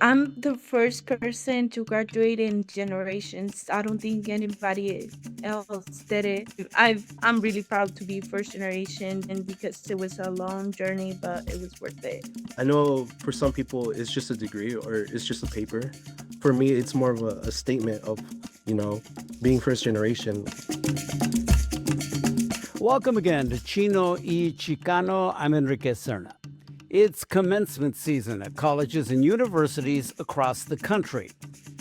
I'm the first person to graduate in generations. I don't think anybody else did it. I'm really proud to be first generation, and because it was a long journey, but it was worth it. I know for some people it's just a degree or it's just a paper. For me, it's more of a statement of, you know, being first generation. Welcome again to Chino y Chicano. I'm Enrique Cerna. It's commencement season at colleges and universities across the country.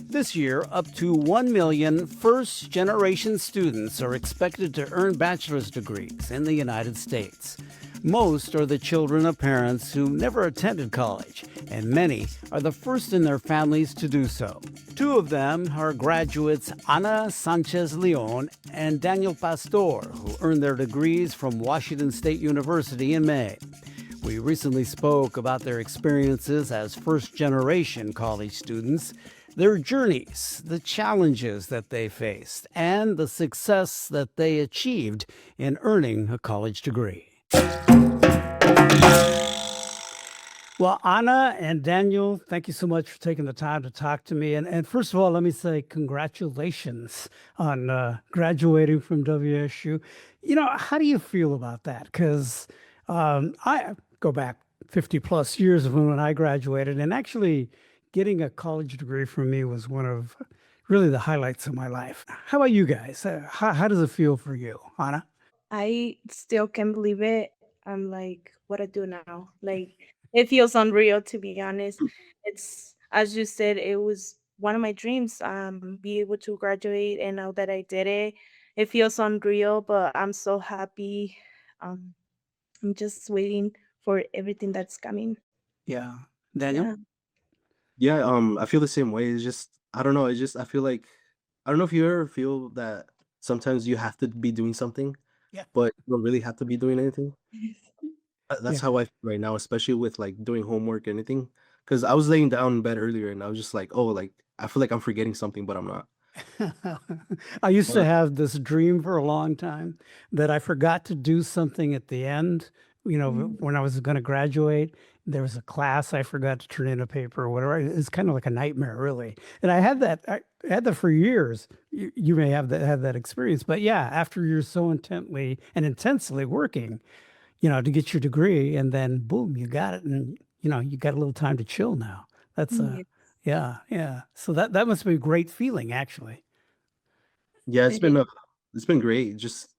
This year, up to 1 million first generation students are expected to earn bachelor's degrees in the United States. Most are the children of parents who never attended college, and many are the first in their families to do so. Two of them are graduates Ana Sanchez Leon and Daniel Pastor, who earned their degrees from Washington State University in May. We recently spoke about their experiences as first generation college students, their journeys, the challenges that they faced, and the success that they achieved in earning a college degree. Well, Anna and Daniel, thank you so much for taking the time to talk to me. And first of all, let me say congratulations on graduating from WSU. How do you feel about that? Because I go back 50 plus years of when I graduated, and actually getting a college degree for me was one of really the highlights of my life. How about you guys? How does it feel for you, Anna? I still can't believe it. I'm like, what I do now? Like, it feels unreal to be honest. It's as you said, it was one of my dreams. Be able to graduate, and now that I did it, it feels unreal. But I'm so happy. Um, I'm just waiting for everything that's coming. Yeah. Daniel? Yeah. Yeah, I feel the same way. It's just I don't know, it's just I feel like I don't know if you ever feel that sometimes you have to be doing something, Yeah. but you don't really have to be doing anything. That's Yeah. how I feel right now, especially with like doing homework or anything. Because I was laying down in bed earlier and I was just like, oh, like I feel like I'm forgetting something, but I'm not. I used to But have this dream for a long time that I forgot to do something at the end. Mm. When I was going to graduate, there was a class I forgot to turn in a paper or whatever. It's kind of like a nightmare, really. And I had that for years. You may have had that experience, but yeah, after you're so intently and intensely working, to get your degree, and then boom, you got it, and you got a little time to chill now. That's Yeah, yeah, yeah. So that must be a great feeling, actually. yeah, it is. it's been great just,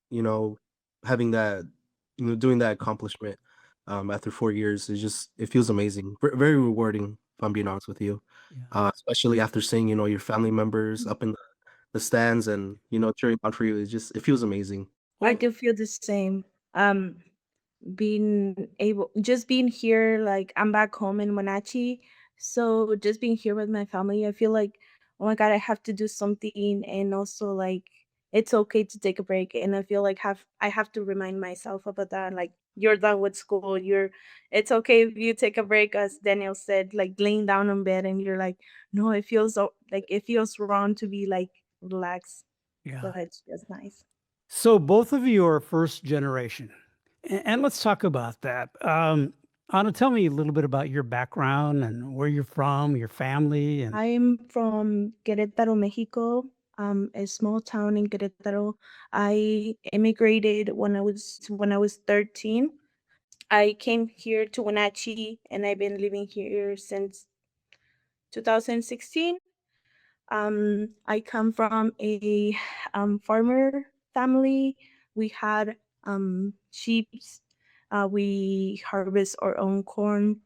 having that, doing that accomplishment after 4 years is just it feels amazing. Very rewarding, if I'm being honest with you. Yeah. Especially after seeing, your family members up in the stands and, cheering on for you. It feels amazing. I Well, do feel the same. Um, being here, like I'm back home in Wenatchee, so just being here with my family, I feel like, oh my god, I have to do something, and also like it's okay to take a break, and I feel like have I have to remind myself about that. Like you're done with school, it's okay if you take a break, as Daniel said, like laying down on bed, and you're like, no, it feels like it feels wrong to be like relaxed, yeah. but it's just nice. So both of you are first generation, and let's talk about that. Anna, tell me a little bit about your background and where you're from, your family, and I'm from Querétaro, Mexico, a small town in Querétaro. I immigrated when I was 13. I came here to Wenatchee, and I've been living here since 2016. I come from a farmer family. We had sheep. We harvest our own corn.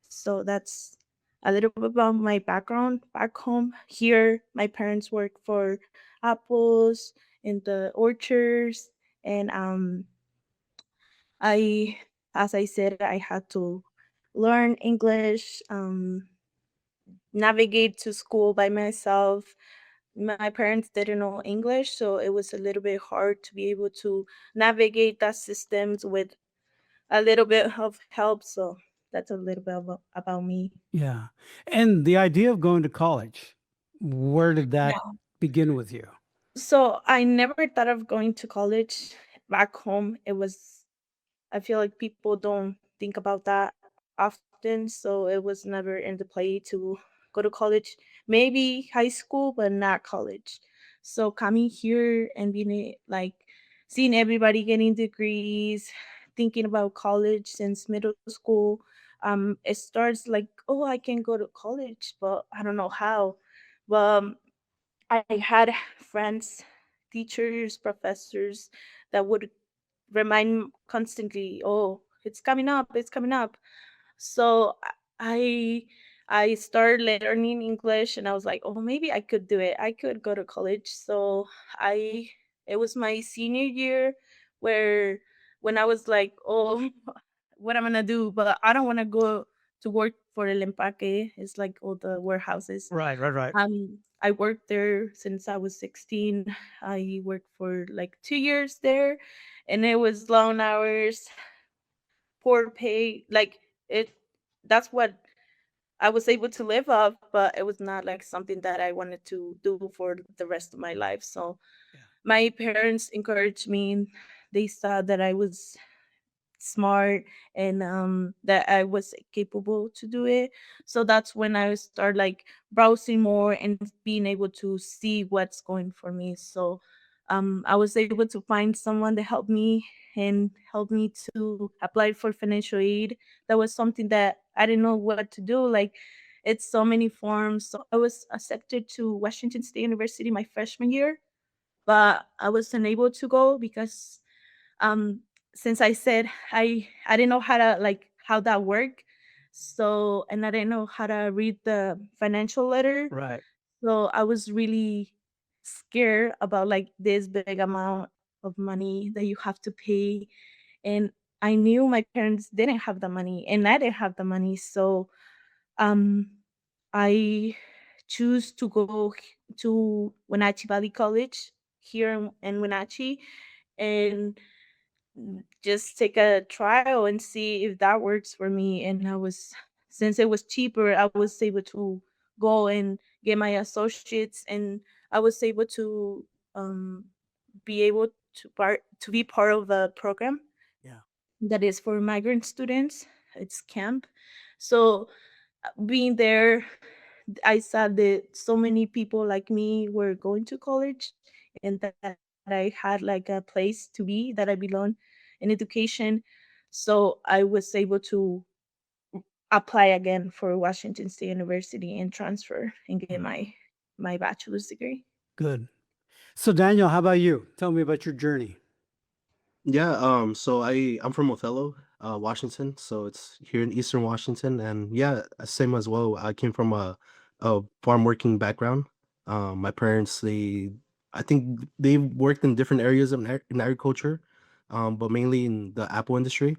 So that's a little bit about my background. Back home here, my parents work for apples in the orchards, and I, as I said, I had to learn English, navigate to school by myself. My parents didn't know English, so it was a little bit hard to be able to navigate that systems with a little bit of help. So that's a little bit about me. yeah, and the idea of going to college. Where did that Yeah. begin with you? So I never thought of going to college back home. I feel like people don't think about that often. So it was never in the play to go to college, maybe high school, but not college. So coming here and like seeing everybody getting degrees, thinking about college since middle school, it starts like, oh, I can go to college, but I don't know how. But I had friends, teachers, professors that would remind constantly, oh, it's coming up, it's coming up. So I I started learning English and I was like, oh, maybe I could do it. I could go to college. So I it was my senior year where when I was like, oh, what I'm gonna do, but I don't want to go to work for El Empaque. It's like all the warehouses. Right, right, right. I worked there since I was 16. I worked for like 2 years there, and it was long hours, poor pay. Like it, that's what I was able to live off, but it was not like something that I wanted to do for the rest of my life. So Yeah. my parents encouraged me. They saw that I was smart and that I was capable to do it. So that's when I start like browsing more and being able to see what's going for me. So I was able to find someone to help me and help me to apply for financial aid. That was something that I didn't know what to do. Like it's so many forms. So I was accepted to Washington State University my freshman year, but I wasn't able to go because um since I said I didn't know how to like how that worked. So and I didn't know how to read the financial letter. Right. So I was really scared about like this big amount of money that you have to pay. And I knew my parents didn't have the money and I didn't have the money. So um I choose to go to Wenatchee Valley College here in Wenatchee and just take a trial and see if that works for me. And I was, since it was cheaper, I was able to go and get my associates, and I was able to um, be able to be part of a program Yeah. that is for migrant students. It's camp. So being there, I saw that so many people like me were going to college and that I had like a place to be, that I belong in education. So I was able to apply again for Washington State University and transfer and get Mm. my bachelor's degree. Good. So, Daniel, how about you? Tell me about your journey. Yeah, so I'm from Othello, Washington, so it's here in Eastern Washington, and yeah, same as well. I came from a farm working background. My parents, I think they worked in different areas of in agriculture, but mainly in the apple industry.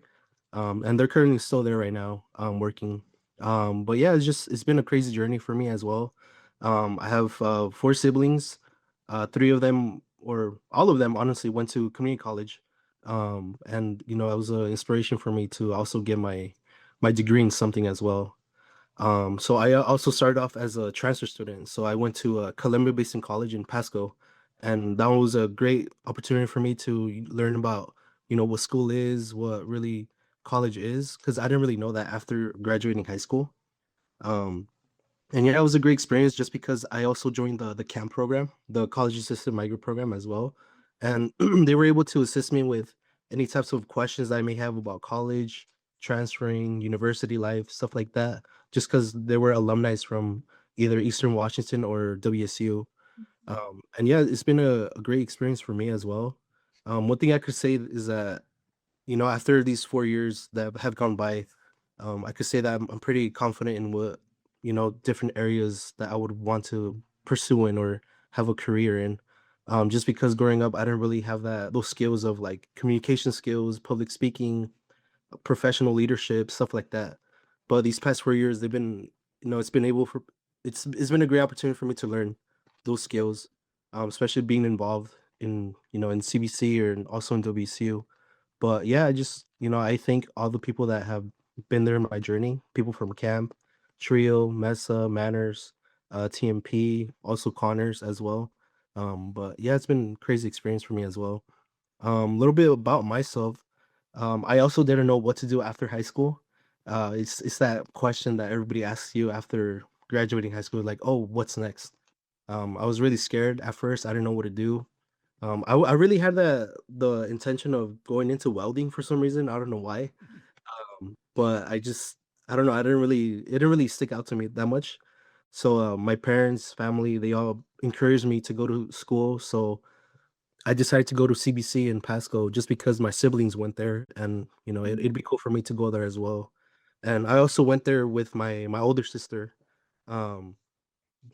And they're currently still there right now, working. But yeah, it's been a crazy journey for me as well. I have four siblings. Three of them, or all of them, honestly, went to community college, and it was an inspiration for me to also get my degree in something as well. So I also started off as a transfer student. So I went to a Columbia Basin College in Pasco, and that was a great opportunity for me to learn about what school is, what really college is, because I didn't really know that after graduating high school. Um, and yeah, it was a great experience just because I also joined the camp program, the college assisted migrant program as well. And they were able to assist me with any types of questions I may have about college, transferring, university life, stuff like that, just because they were alumni from either Eastern Washington or WSU. And yeah, it's been a great experience for me as well. One thing I could say is that after these 4 years that have gone by, I could say that I'm pretty confident in what, different areas that I would want to pursue in or have a career in. Just because growing up, I didn't really have those skills of like communication skills, public speaking, professional leadership, stuff like that. But these past 4 years, it's been it's been a great opportunity for me to learn those skills, especially being involved in CBC or also in WCU. But yeah, I thank all the people that have been there in my journey, people from camp, Trio, Mesa, Manners, TMP, also Connors as well. But yeah, it's been a crazy experience for me as well. A little bit about myself. I also didn't know what to do after high school. It's that question that everybody asks you after graduating high school, like, oh, what's next? I was really scared at first. I didn't know what to do. I really had the intention of going into welding for some reason. I don't know why. But I don't know. It didn't really stick out to me that much. So my parents, family, they all encouraged me to go to school. So I decided to go to CBC in Pasco just because my siblings went there, and it'd be cool for me to go there as well. And I also went there with my older sister, um,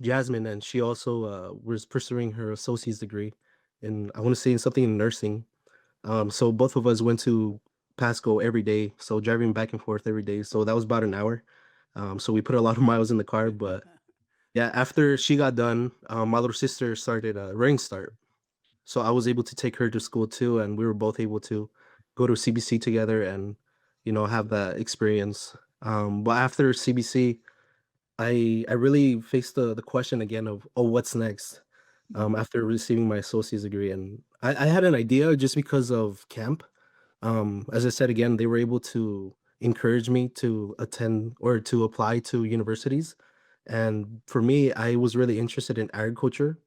Jasmine, and she also was pursuing her associate's degree in, I want to say, in something in nursing. So both of us went to Pasco every day, so driving back and forth every day. So that was about an hour. So we put a lot of miles in the car, but yeah, after she got done, my little sister started a running start. So I was able to take her to school too, and we were both able to go to CBC together and have that experience. But after CBC, I really faced the question again of, oh, what's next? After receiving my associate's degree, and I had an idea just because of camp. As I said again, they were able to encourage me to attend or to apply to universities. And for me, I was really interested in agriculture.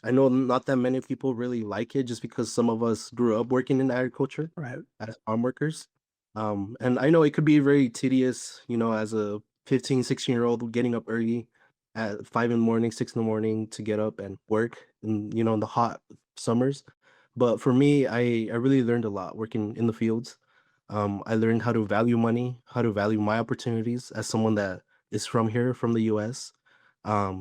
I know not that many people really like it just because some of us grew up working in agriculture Right. as farm workers. And I know it could be very tedious, as a 15, 16-year-old getting up early at 5 in the morning, 6 in the morning to get up and work in the hot summers. But for me, I really learned a lot working in the fields. I learned how to value money, how to value my opportunities as someone that is from here, from the US.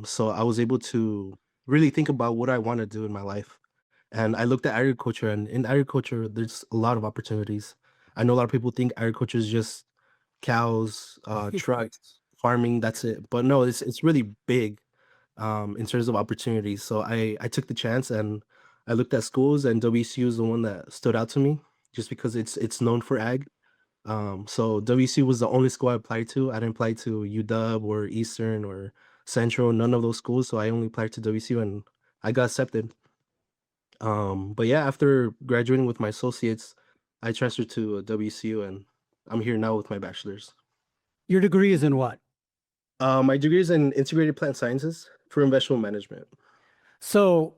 So I was able to really think about what I want to do in my life. And I looked at agriculture, and in agriculture, there's a lot of opportunities. I know a lot of people think agriculture is just cows, trucks, farming, that's it. But no, it's really big in terms of opportunities. So I took the chance and I looked at schools, and WCU is the one that stood out to me just because it's known for ag. So WC was the only school I applied to. I didn't apply to UW or Eastern or Central, none of those schools. So I only applied to WCU and I got accepted. But yeah, after graduating with my associates, I transferred to WCU and I'm here now with my bachelor's. Your degree is in what? My degree is in integrated plant sciences for investment management. So,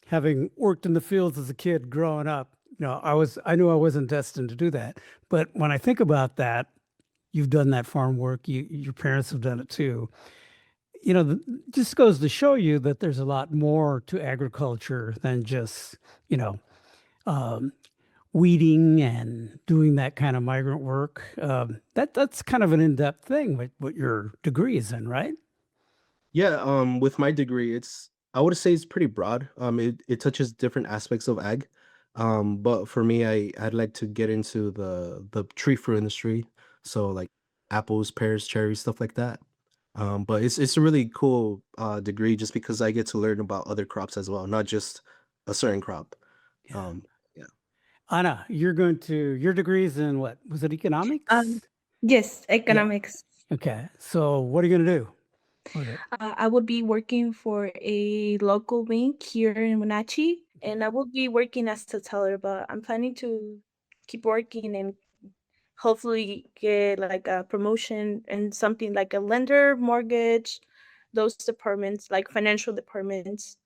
having worked in the fields as a kid growing up, I knew I wasn't destined to do that. But when I think about that, you've done that farm work. Your parents have done it too. Just goes to show you that there's a lot more to agriculture than just, you know, um, weeding and doing that kind of migrant work. That's kind of an in-depth thing. What your degree is in, right? Yeah, with my degree, I would say it's pretty broad. It touches different aspects of ag. But for me, I'd like to get into the tree fruit industry, so like apples, pears, cherries, stuff like that. But it's a really cool degree just because I get to learn about other crops as well, not just a certain crop. Yeah. Um, yeah. Anna, your degrees in what? Was it economics? Um, yes, Yeah. economics. Okay. So what are you gonna do with it? I would be working for a local bank here in Wenatchee, and I will be working as a teller, but I'm planning to keep working and hopefully get like a promotion and something like a lender, mortgage, those departments, like financial departments,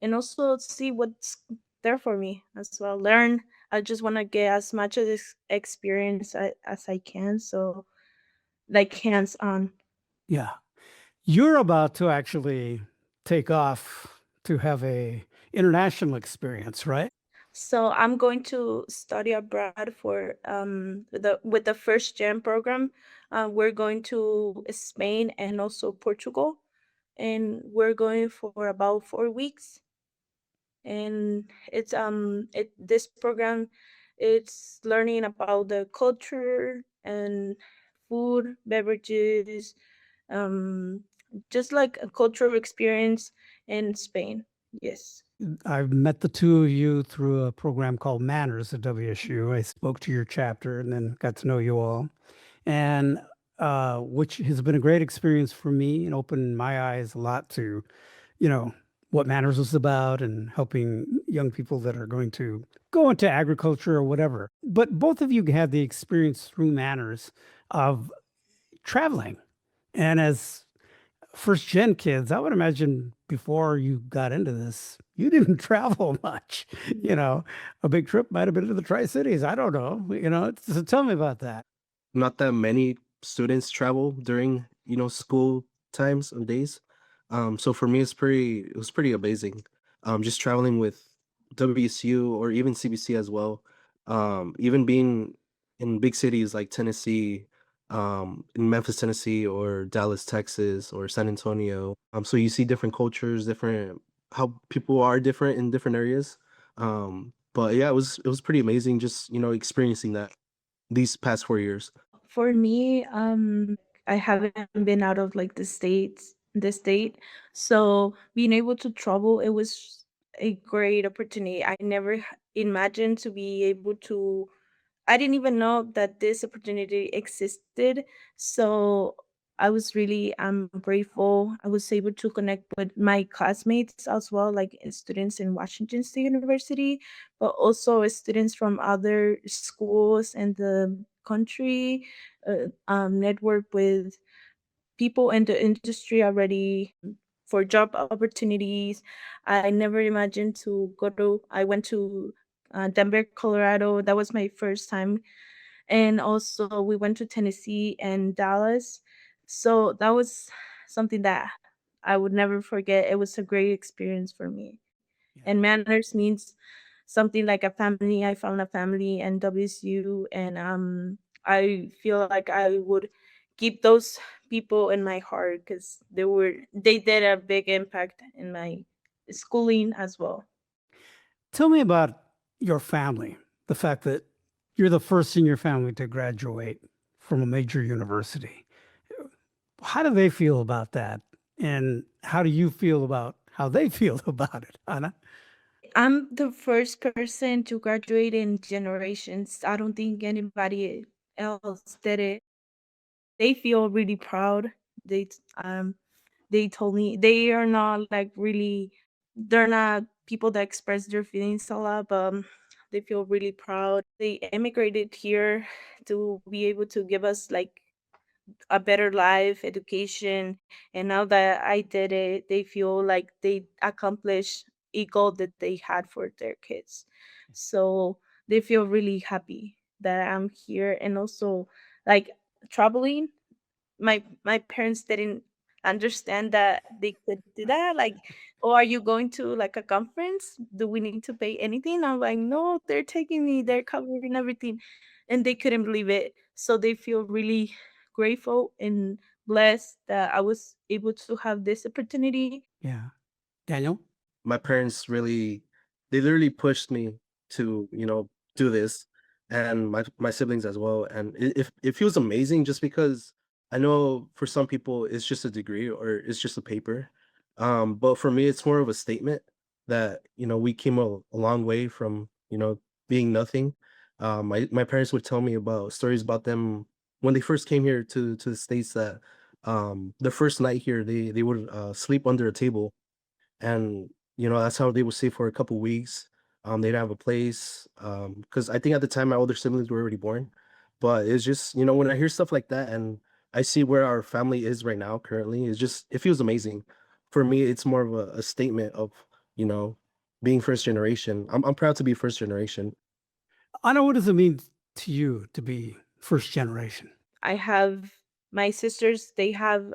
and also see what's there for me as well. Learn. I just want to get as much of this experience as I can, so like hands on. Yeah. You're about to actually take off to have a international experience, right? So I'm going to study abroad for the with the first GEM program. We're going to Spain and also Portugal, and we're going for about 4 weeks. And it this program, it's learning about the culture and food, beverages, um, just like a cultural experience in Spain. Yes. I've met the two of you through a program called Manners at WSU. I spoke to your chapter and then got to know you all, and which has been a great experience for me and opened my eyes a lot to, you know, what Manners was about and helping young people that are going to go into agriculture or whatever. But both of you had the experience through Manners of traveling. And as first gen kids, I would imagine before you got into this, you didn't travel much. You know, a big trip might have been to the Tri Cities. I don't know. So tell me about that. Not that many students travel during, school times and days. So for me, it was pretty amazing. Just traveling with WSU or even CBC as well. Even being in big cities like Tennessee, in Memphis, Tennessee, or Dallas, Texas, or San Antonio. So you see different cultures, different how people are different in different areas. But yeah, it was pretty amazing just, experiencing that these past 4 years. For me, I haven't been out of like the state. So being able to travel, it was a great opportunity. I never imagined to be able to. I didn't even know that this opportunity existed. So I was really grateful. I was able to connect with my classmates as well, like students in Washington State University, but also students from other schools in the country. Network with people in the industry already for job opportunities. I never imagined to go to. I went to Denver, Colorado. That was my first time, and also we went to Tennessee and Dallas. So that was something that I would never forget. It was a great experience for me. Yeah. And manners means something like a family. I found a family and WSU, and I feel like I would keep those people in my heart because they did a big impact in my schooling as well. Tell me about your family, the fact that you're the first in your family to graduate from a major university. How do they feel about that? And how do you feel about how they feel about it, Anna? I'm the first person to graduate in generations. I don't think anybody else did it. They feel really proud. They they told me they are not like really, they're not people that express their feelings a lot, but they feel really proud. They immigrated here to be able to give us like a better life, education, and now that I did it, they feel like they accomplished a goal that they had for their kids. So they feel really happy that I'm here, and also like traveling. My parents didn't understand that they could do that. Like, oh, are you going to like a conference? Do we need to pay anything? I'm like, no, they're taking me, they're covering everything, and they couldn't believe it. So they feel really grateful and blessed that I was able to have this opportunity. Yeah. Daniel? My parents they literally pushed me to, do this, and my siblings as well. And it feels amazing just because I know for some people it's just a degree or it's just a paper. But for me it's more of a statement that, we came a long way from, being nothing. My parents would tell me about stories about them when they first came here to the States, that the first night here they would sleep under a table, and that's how they would stay for a couple weeks. They'd have a place, because I think at the time my older siblings were already born. But it's just, when I hear stuff like that and I see where our family is right now currently, it feels amazing. For me it's more of a statement of, you know being first generation. I'm proud to be first generation. Anna, what does it mean to you to be first generation? I have my sisters, they have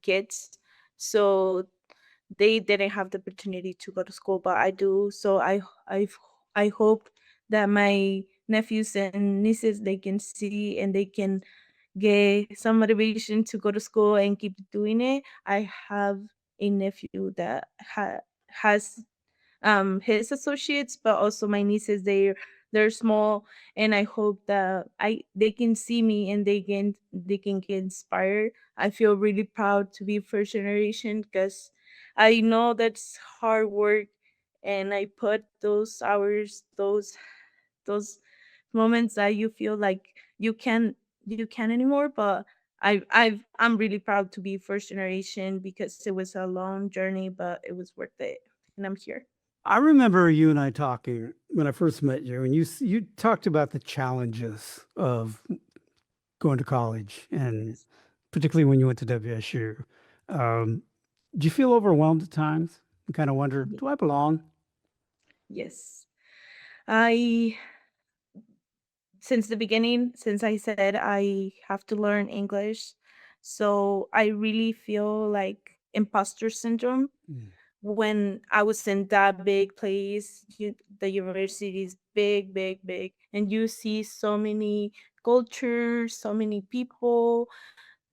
kids. So they didn't have the opportunity to go to school, but I do. So I hope that my nephews and nieces, they can see and they can get some motivation to go to school and keep doing it. I have a nephew that has his associates, but also my nieces, they're small, and I hope that I they can see me and they can get inspired. I feel really proud to be first generation because I know that's hard work, and I put those hours, those moments that you feel like you can't anymore. But I'm really proud to be first generation because it was a long journey, but it was worth it, and I'm here. I remember you and I talking when I first met you, and you talked about the challenges of going to college and Yes. particularly when you went to WSU. Um, do you feel overwhelmed at times? You kind of wonder, Ye- do I belong? Yes. I since the beginning, since I said I have to learn English, so I really feel like imposter syndrome Mm. when I was in that big place. The university is big, big, big, and you see so many cultures, so many people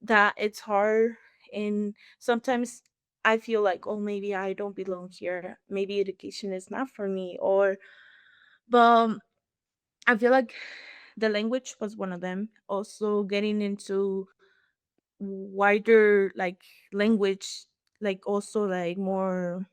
that it's hard. And sometimes I feel like, oh, maybe I don't belong here. Maybe education is not for me, or but I feel like the language was one of them. Also, getting into wider like language, like also like more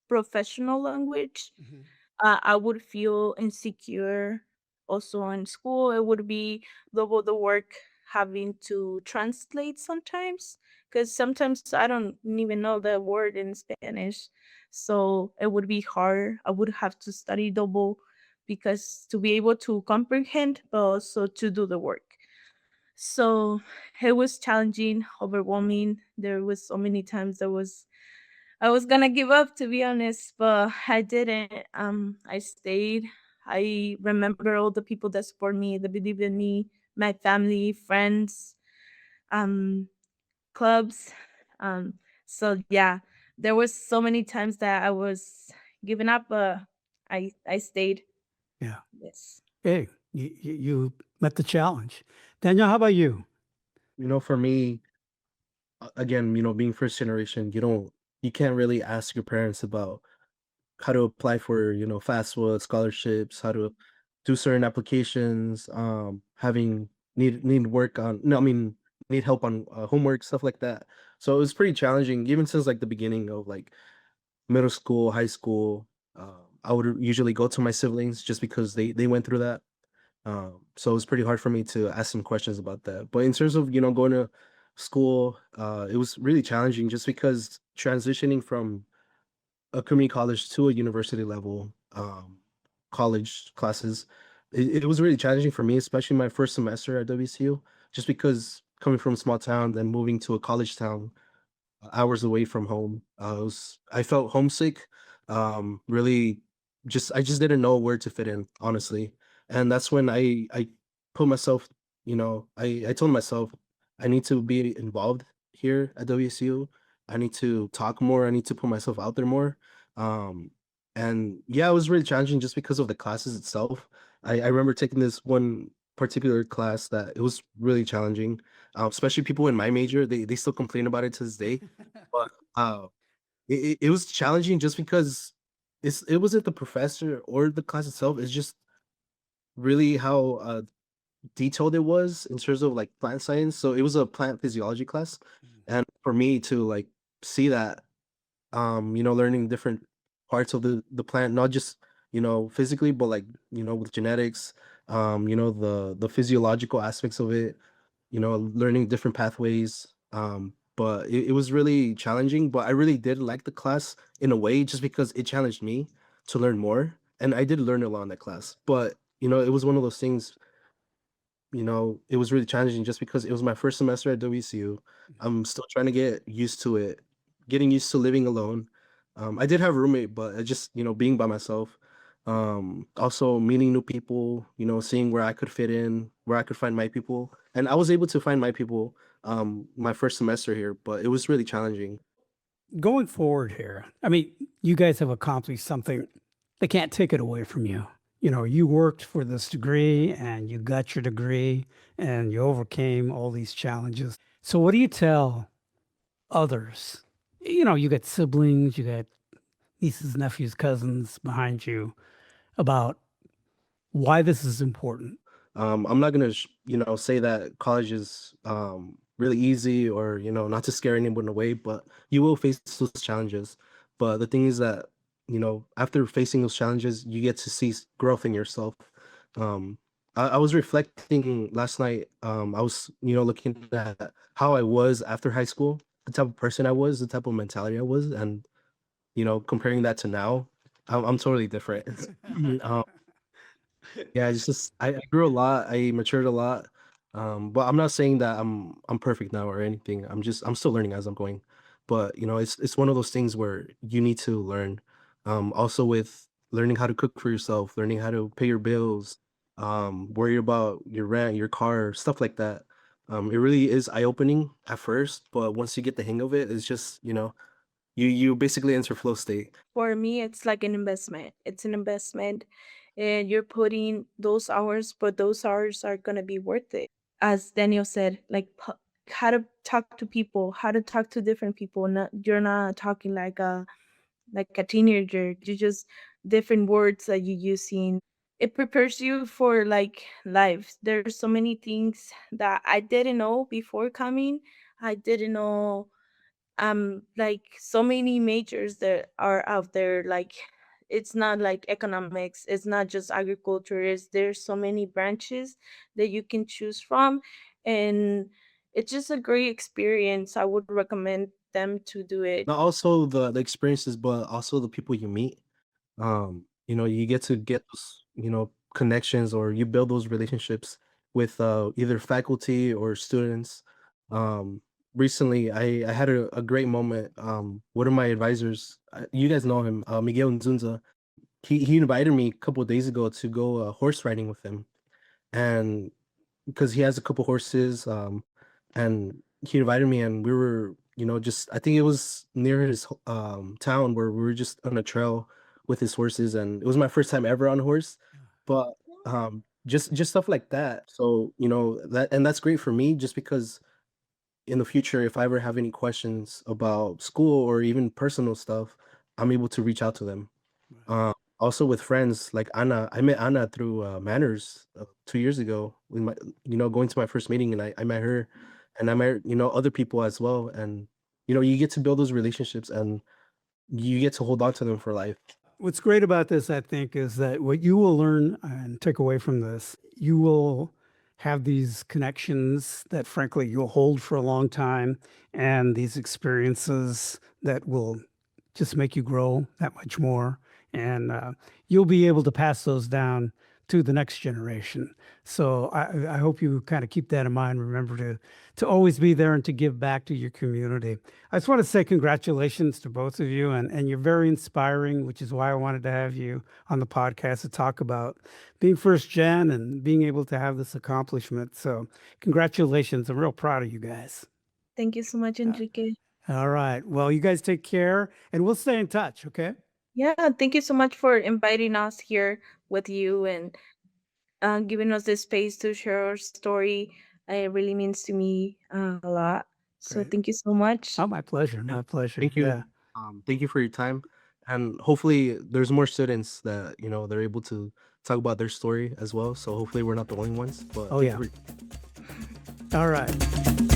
professional language. Mhm. I would feel insecure. Also in school, it would be double the work having to translate sometimes, because sometimes I don't even know the word in Spanish. So it would be hard. I would have to study double because to be able to comprehend, but also to do the work. So it was challenging, overwhelming. There was so many times I was gonna give up, to be honest, but I didn't. I stayed. I remember all the people that support me, that believed in me, my family, friends, um, clubs. Um, so yeah, there was so many times that I was giving up, but I stayed. Yeah. Yes. Hey, you met the challenge. Daniel, how about you? For me, again, being first generation, you can't really ask your parents about how to apply for, FAFSA scholarships, how to do certain applications, having need work on no, I mean need help on homework, stuff like that. So it was pretty challenging, even since like the beginning of like middle school, high school. I would usually go to my siblings just because they went through that. So it was pretty hard for me to ask some questions about that. But in terms of going to school, it was really challenging just because transitioning from a community college to a university level college classes, it was really challenging for me, especially my first semester at WCU, just because coming from a small town then moving to a college town hours away from home. I felt homesick. Really, I just didn't know where to fit in, honestly. And that's when I put myself, I told myself I need to be involved here at WSU. I need to talk more. I need to put myself out there more. Um, and yeah, it was really challenging just because of the classes itself. I remember taking this one particular class that it was really challenging, especially people in my major, they still complain about it to this day. But it was challenging just because it wasn't the professor or the class itself. It's just really how detailed it was in terms of like plant science. So it was a plant physiology class, and for me to like see that, learning different parts of the plant, not just physically, but like with genetics, the physiological aspects of it, learning different pathways. But it was really challenging, but I really did like the class in a way just because it challenged me to learn more. And I did learn a lot in that class. But, it was one of those things, it was really challenging just because it was my first semester at WCU. I'm still trying to get used to it, getting used to living alone. I did have a roommate, but I just, being by myself. Also meeting new people, seeing where I could fit in, where I could find my people. And I was able to find my people my first semester here, but it was really challenging. Going forward here, I mean, you guys have accomplished something. They can't take it away from you. You know, you worked for this degree and you got your degree and you overcame all these challenges. So, what do you tell others? You know, you got siblings, you got nieces, nephews, cousins behind you about why this is important. I'm not gonna, say that college is really easy or not to scare anyone away, but you will face those challenges. But the thing is that after facing those challenges, you get to see growth in yourself. Um, I was reflecting last night. I was looking at how I was after high school, the type of person I was, the type of mentality I was, and comparing that to now, I'm totally different. um, yeah, it's just I grew a lot. I matured a lot. But I'm not saying that I'm perfect now or anything. I'm still learning as I'm going. But it's one of those things where you need to learn. Also with learning how to cook for yourself, learning how to pay your bills, worry about your rent, your car, stuff like that. It really is eye opening at first, but once you get the hang of it, it's just you basically enter flow state. For me, it's like an investment. It's an investment, and you're putting those hours, but those hours are gonna be worth it. As Daniel said, like how to talk to people, how to talk to different people. Not you're not talking like a teenager. You just different words that you using. It prepares you for like life. There's so many things that I didn't know before coming. I didn't know like so many majors that are out there, like it's not like economics, it's not just agriculture, is there's so many branches that you can choose from, and it's just a great experience. I would recommend them to do it. Not also the experiences, but also the people you meet. You get to get those, connections, or you build those relationships with either faculty or students. Um, Recently, I had a great moment. One of my advisors, you guys know him, Miguel Nzunza. He invited me a couple of days ago to go horse riding with him, and because he has a couple horses, and he invited me, and we were, just I think it was near his town where we were just on a trail with his horses, and it was my first time ever on a horse, but just stuff like that. So that's great for me, just because in the future, if I ever have any questions about school or even personal stuff, I'm able to reach out to them. Also with friends like Anna, I met Anna through Manners 2 years ago. With my, going to my first meeting, and I met her, and I met other people as well, and you get to build those relationships, and you get to hold on to them for life. What's great about this, I think, is that what you will learn and take away from this, you will have these connections that, frankly, you'll hold for a long time, and these experiences that will just make you grow that much more. And you'll be able to pass those down to the next generation. So I hope you kind of keep that in mind. Remember to always be there and to give back to your community. I just want to say congratulations to both of you, and you're very inspiring, which is why I wanted to have you on the podcast to talk about being first gen and being able to have this accomplishment. So congratulations. I'm real proud of you guys. Thank you so much, Enrique. All right. Well, you guys take care, and we'll stay in touch, okay? Yeah, thank you so much for inviting us here with you, and giving us this space to share our story. It really means to me a lot. So Great. thank you so much. Oh, my pleasure. Yeah. My pleasure. Thank you. Yeah. Thank you for your time, and hopefully there's more students that they're able to talk about their story as well. So hopefully we're not the only ones. But Oh, thank yeah. you All right.